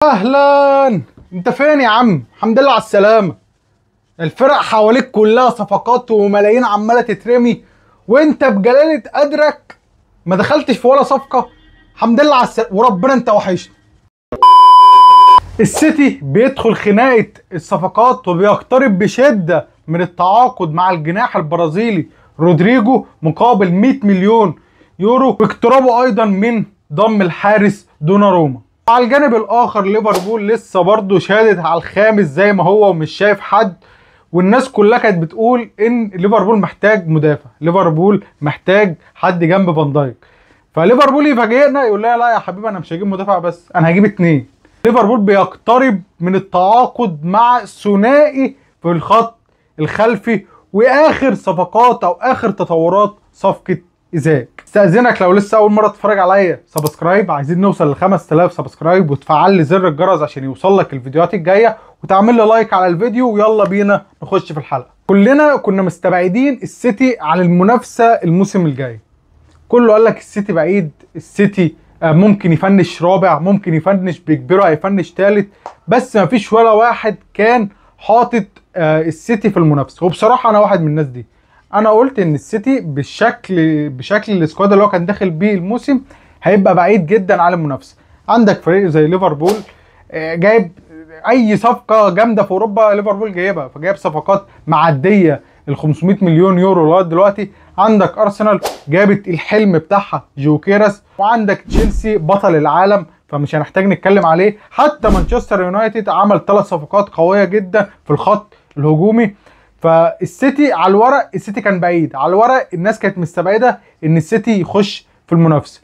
اهلا. انت فين يا عم؟ الحمد لله على السلامه. الفرق حواليك كلها صفقات وملايين عماله تترمي، وانت بجلاله قدرك ما دخلتش في ولا صفقه. الحمد لله على السلامه وربنا انت وحشني. السيتي بيدخل خناقه الصفقات وبيقترب بشده من التعاقد مع الجناح البرازيلي رودريجو مقابل 100 مليون يورو، واقترابه ايضا من ضم الحارس دوناروما. على الجانب الاخر ليفربول لسه برضه شادد على الخامس زي ما هو ومش شايف حد، والناس كلها كانت بتقول ان ليفربول محتاج مدافع، ليفربول محتاج حد جنب فان دايك. فليفربول يفاجئنا يقول لنا لا يا حبيبي انا مش هجيب مدافع بس انا هجيب اتنين. ليفربول بيقترب من التعاقد مع ثنائي في الخط الخلفي، واخر صفقات او اخر تطورات صفقه ايزاك. استاذنك لو لسه اول مره تتفرج عليا سبسكرايب، عايزين نوصل ل 5000 سبسكرايب، وتفعل لي زر الجرس عشان يوصل لك الفيديوهات الجايه، وتعمل لي لايك على الفيديو، ويلا بينا نخش في الحلقه. كلنا كنا مستبعدين السيتي عن المنافسه الموسم الجاي. كله قال لك السيتي بعيد، السيتي ممكن يفنش رابع، ممكن يفنش بكبيره هيفنش ثالث، بس ما فيش ولا واحد كان حاطط السيتي في المنافسه. وبصراحه انا واحد من الناس دي. انا قلت ان السيتي بشكل السكواد اللي هو كان داخل بيه الموسم هيبقى بعيد جدا عن المنافسه. عندك فريق زي ليفربول جايب اي صفقه جامده في اوروبا ليفربول جايبها، فجايب صفقات معديه ال 500 مليون يورو لغايه دلوقتي. عندك ارسنال جابت الحلم بتاعها جوكيرس، وعندك تشيلسي بطل العالم فمش هنحتاج نتكلم عليه. حتى مانشستر يونايتد عمل 3 صفقات قويه جدا في الخط الهجومي. فالسيتي على الورق السيتي كان بعيد، على الورق الناس كانت مستبعده ان السيتي يخش في المنافسه.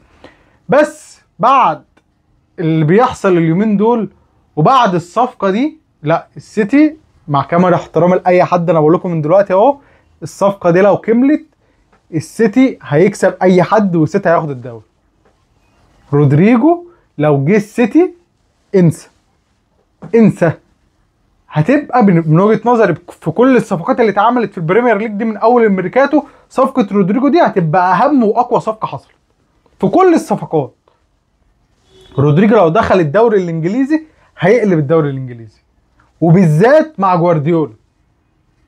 بس بعد اللي بيحصل اليومين دول وبعد الصفقه دي، لا السيتي مع كامل احترام لاي حد انا بقول لكم من دلوقتي اهو، الصفقه دي لو كملت السيتي هيكسب اي حد والسيتي هياخد الدوري. رودريجو لو جه السيتي انسى انسى. هتبقى من وجهه نظري في كل الصفقات اللي اتعملت في البريمير ليج دي من اول الميركاتو، صفقه رودريجو دي هتبقى اهم واقوى صفقه حصلت في كل الصفقات. رودريجو لو دخل الدوري الانجليزي هيقلب الدوري الانجليزي، وبالذات مع جوارديولا.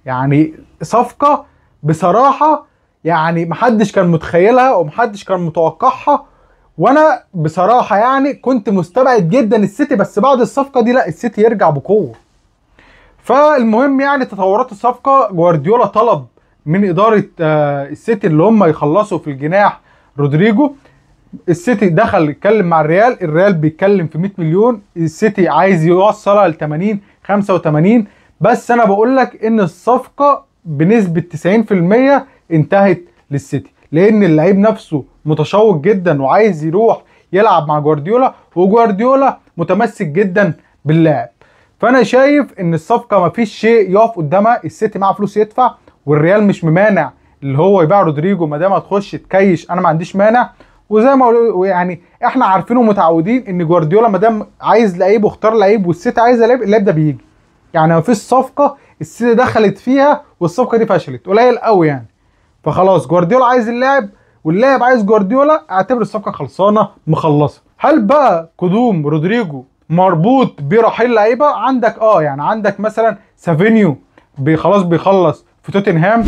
يعني صفقه بصراحه يعني محدش كان متخيلها ومحدش كان متوقعها، وانا بصراحه يعني كنت مستبعد جدا السيتي، بس بعد الصفقه دي لا السيتي يرجع بقوه. فالمهم يعني تطورات الصفقه، جوارديولا طلب من اداره السيتي اللي هم يخلصوا في الجناح رودريجو. السيتي دخل يتكلم مع الريال بيتكلم في 100 مليون، السيتي عايز يوصلها ل 80 85. بس انا بقول لك ان الصفقه بنسبه 90% انتهت للسيتي، لان اللعيب نفسه متشوق جدا وعايز يروح يلعب مع جوارديولا، وجوارديولا متمسك جدا باللاعب. فانا شايف ان الصفقه مفيش شيء يقف قدامها، السيتي معاه فلوس يدفع، والريال مش ممانع اللي هو يبيع رودريجو ما دام هتخش تكيش، انا ما عنديش مانع. وزي ما يعني احنا عارفين ومتعودين ان جوارديولا ما دام عايز لعيب واختار لعيب والسيتي عايز لعيب، اللعيب ده بيجي. يعني ما فيش صفقه السيتي دخلت فيها والصفقه دي فشلت، قليل قوي يعني. فخلاص جوارديولا عايز اللاعب واللاعب عايز جوارديولا، اعتبر الصفقه خلصانه مخلصه. هل بقى قدوم رودريجو مربوط برحيل لعيبه؟ عندك يعني عندك مثلا سافينيو خلاص بيخلص في توتنهام،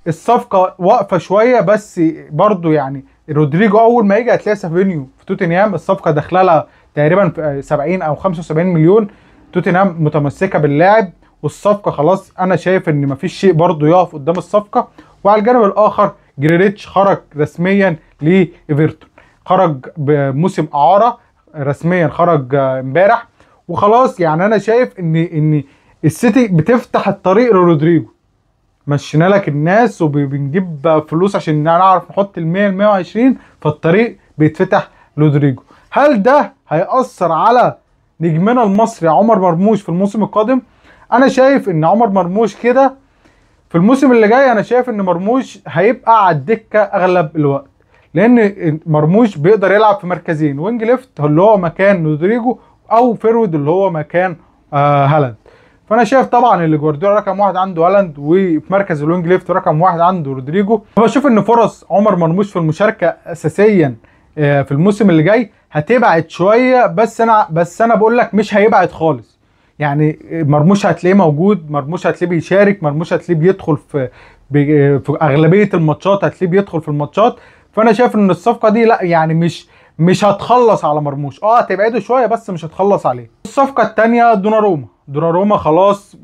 الصفقه واقفه شويه، بس برضو يعني رودريجو اول ما يجي هتلاقي سافينيو في توتنهام الصفقه داخله لها تقريبا 70 او 75 مليون. توتنهام متمسكه باللاعب والصفقه خلاص. انا شايف ان مفيش شيء برضو يقف قدام الصفقه. وعلى الجانب الاخر جريليتش خرج رسميا لايفرتون، خرج بموسم اعاره رسميا، خرج امبارح وخلاص. يعني انا شايف ان السيتي بتفتح الطريق لرودريجو. مشينا لك الناس وبنجيب فلوس عشان نعرف نحط ال 100 ال 120، فالطريق بيتفتح لرودريجو. هل ده هيأثر على نجمنا المصري عمر مرموش في الموسم القادم؟ انا شايف ان عمر مرموش كده في الموسم اللي جاي، انا شايف ان مرموش هيبقى على الدكه اغلب الوقت، لان مرموش بيقدر يلعب في مركزين، وينج ليفت اللي هو مكان رودريجو، او فيرود اللي هو مكان هالاند. فانا شايف طبعا اللي جوارديولا رقم 1 عنده هالاند، وفي مركز الوينج ليفت رقم 1 عنده رودريجو. فبشوف ان فرص عمر مرموش في المشاركه اساسيا في الموسم اللي جاي هتبعد شويه، بس انا بقول لك مش هيبعد خالص. يعني مرموش هتلاقيه موجود، مرموش هتلاقيه بيشارك، مرموش هتلاقيه بيدخل في اغلبيه الماتشات، هتلاقيه بيدخل في الماتشات. فانا شايف ان الصفقه دي لا يعني مش هتخلص على مرموش، هتبعده شويه بس مش هتخلص عليه. الصفقه الثانيه دوناروما خلاص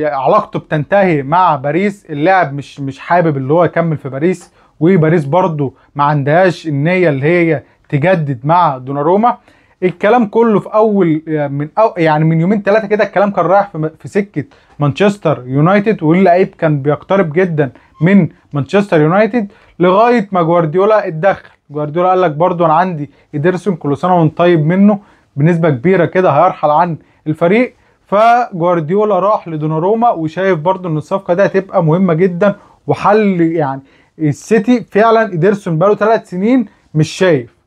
علاقته بتنتهي مع باريس. اللاعب مش حابب اللي هو يكمل في باريس، وباريس برضو ما عندهاش النيه اللي هي تجدد مع دوناروما. الكلام كله في يعني من يومين ثلاثه كده الكلام كان رايح في سكه مانشستر يونايتد، واللعيب كان بيقترب جدا من مانشستر يونايتد، لغايه ما جوارديولا اتدخل. جوارديولا قال لك برضو انا عندي إيدرسون كل سنه وانت طيب منه بنسبه كبيره كده هيرحل عن الفريق. فجوارديولا راح لدوناروما، وشايف برضو ان الصفقه دي هتبقى مهمه جدا وحل. يعني السيتي فعلا إيدرسون بقاله 3 سنين مش شايف،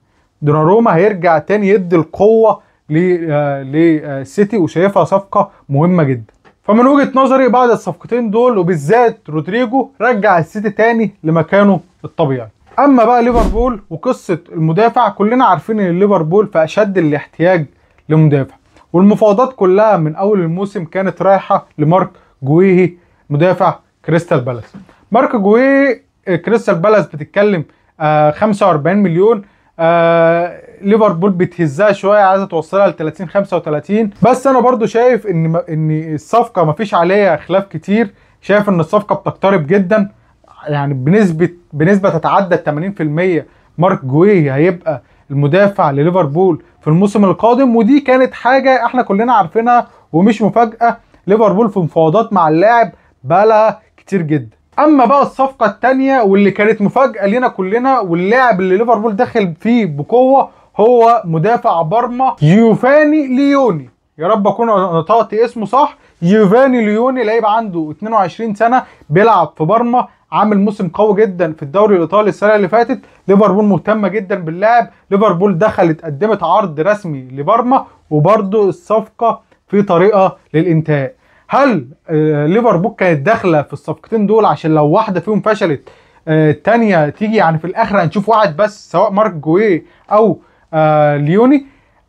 دوناروما هيرجع تاني يدي القوه للسيتي، وشايفها صفقه مهمه جدا. فمن وجهه نظري بعد الصفقتين دول وبالذات رودريجو رجع السيتي تاني لمكانه الطبيعي. اما بقى ليفربول وقصه المدافع، كلنا عارفين ان ليفربول في اشد الاحتياج لمدافع، والمفاوضات كلها من اول الموسم كانت رايحه لمارك جويهي مدافع كريستال بالاس. مارك جويهي كريستال بالاس بتتكلم 45 مليون، ليفربول بتهزها شويه عايزه توصلها ل 30 35. بس انا برضو شايف ان الصفقه مفيش عليها خلاف كتير، شايف ان الصفقه بتقترب جدا، يعني بنسبه تتعدى 80%. مارك جويهي هيبقى المدافع لليفربول في الموسم القادم، ودي كانت حاجه احنا كلنا عارفينها ومش مفاجاه. ليفربول في مفاوضات مع اللاعب بقالها كتير جدا. اما بقى الصفقه الثانيه واللي كانت مفاجاه لينا كلنا، واللاعب اللي ليفربول داخل فيه بقوه، هو مدافع بارما يوفاني ليوني. يا رب اكون نطقت اسمه صح. يوفاني ليوني لعيب عنده 22 سنه بيلعب في بارما، عامل موسم قوي جدا في الدوري الايطالي السنه اللي فاتت. ليفربول مهتمه جدا باللاعب، ليفربول دخلت قدمت عرض رسمي لبارما، وبرده الصفقه في طريقه للانتهاء. هل ليفربول كانت داخله في الصفقتين دول عشان لو واحده فيهم فشلت الثانيه تيجي؟ يعني في الاخر هنشوف واحد بس، سواء مارك جويه او ليوني.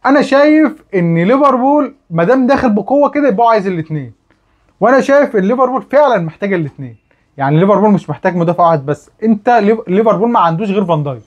انا شايف ان ليفربول ما دام داخل بقوه كده يبقى عايز الاثنين، وانا شايف ان ليفربول فعلا محتاج الاثنين. يعني ليفربول مش محتاج مدافع واحد بس، ليفربول ما عندوش غير فان دايك.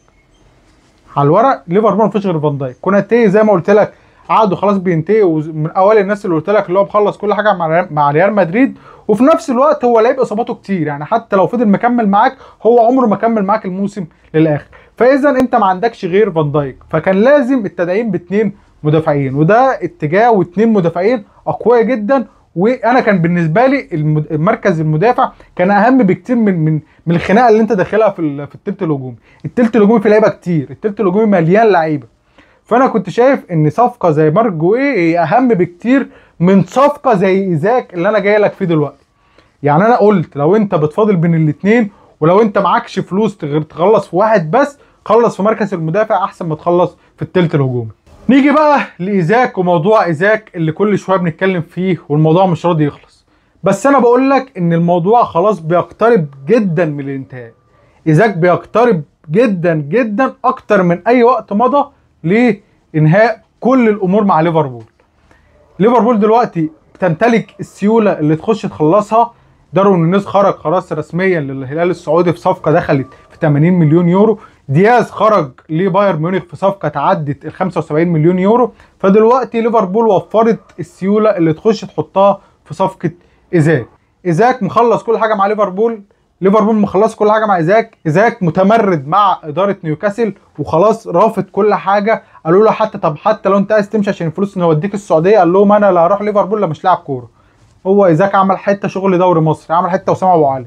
على الورق ليفربول ما فيش غير فان دايك. كوناتي زي ما قلت لك عقده خلاص بينتهي، ومن اوائل الناس اللي قلت لك اللي هو مخلص كل حاجه مع ريال مدريد، وفي نفس الوقت هو لعيب اصاباته كتير، يعني حتى لو فضل مكمل معاك هو عمره ما كمل معاك الموسم للاخر. فاذا انت ما عندكش غير فان دايك، فكان لازم التدعيم باثنين مدافعين، وده اتجاه واثنين مدافعين اقوياء جدا. وانا كان بالنسبه لي المركز المدافع كان اهم بكتير من الخناقه اللي انت داخلها في الثلث الهجومي. الثلث الهجومي فيه لعيبه كتير، الثلث الهجومي مليان لعيبه. فانا كنت شايف ان صفقه زي مارك جويه هي اهم بكتير من صفقه زي ايزاك اللي انا جاي لك فيه دلوقتي. يعني انا قلت لو انت بتفاضل بين الاثنين، ولو انت معكش فلوس تخلص في واحد بس، خلص في مركز المدافع احسن ما تخلص في الثلث الهجومي. نيجي بقى لايزاك وموضوع ايزاك اللي كل شويه بنتكلم فيه والموضوع مش راضي يخلص. بس انا بقول لك ان الموضوع خلاص بيقترب جدا من الانتهاء. ايزاك بيقترب جدا جدا اكتر من اي وقت مضى لانهاء كل الامور مع ليفربول. ليفربول دلوقتي بتمتلك السيوله اللي تخش تخلصها. داروين نونيز خرج خلاص رسميا للهلال السعودي في صفقه دخلت في 80 مليون يورو. دياز خرج لبايرن ميونخ في صفقه تعدت ال 75 مليون يورو. فدلوقتي ليفربول وفرت السيوله اللي تخش تحطها في صفقه ايزاك. ايزاك مخلص كل حاجه مع ليفربول مخلص كل حاجه مع ايزاك متمرد مع اداره نيوكاسل وخلاص رافض كل حاجه. قالوا له حتى لو انت عايز تمشي عشان الفلوس نوديك السعوديه، قال لهم انا لا هروح ليفربول لا مش لاعب كوره. هو ايزاك عمل حته شغل دوري مصر، عمل حته وسام ابو علي.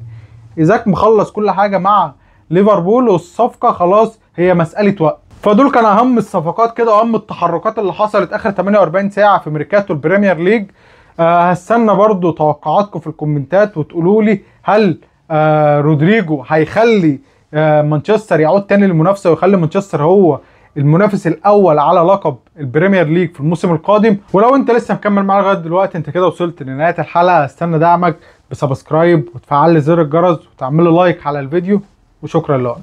ايزاك مخلص كل حاجه مع ليفربول، والصفقه خلاص هي مساله وقت. فدول كان اهم الصفقات كده واهم التحركات اللي حصلت اخر 48 ساعه في ميركاتو البريمير ليج. هستنى برضو توقعاتكم في الكومنتات وتقولوا لي هل رودريجو هيخلي مانشستر يعود تاني للمنافسه ويخلي مانشستر هو المنافس الاول على لقب البريمير ليج في الموسم القادم. ولو انت لسه مكمل معايا لغايه دلوقتي انت كده وصلت لنهايه الحلقه، استنى دعمك بسبسكرايب وتفعل لي زر الجرس وتعمل لايك على الفيديو، وشكرا لك.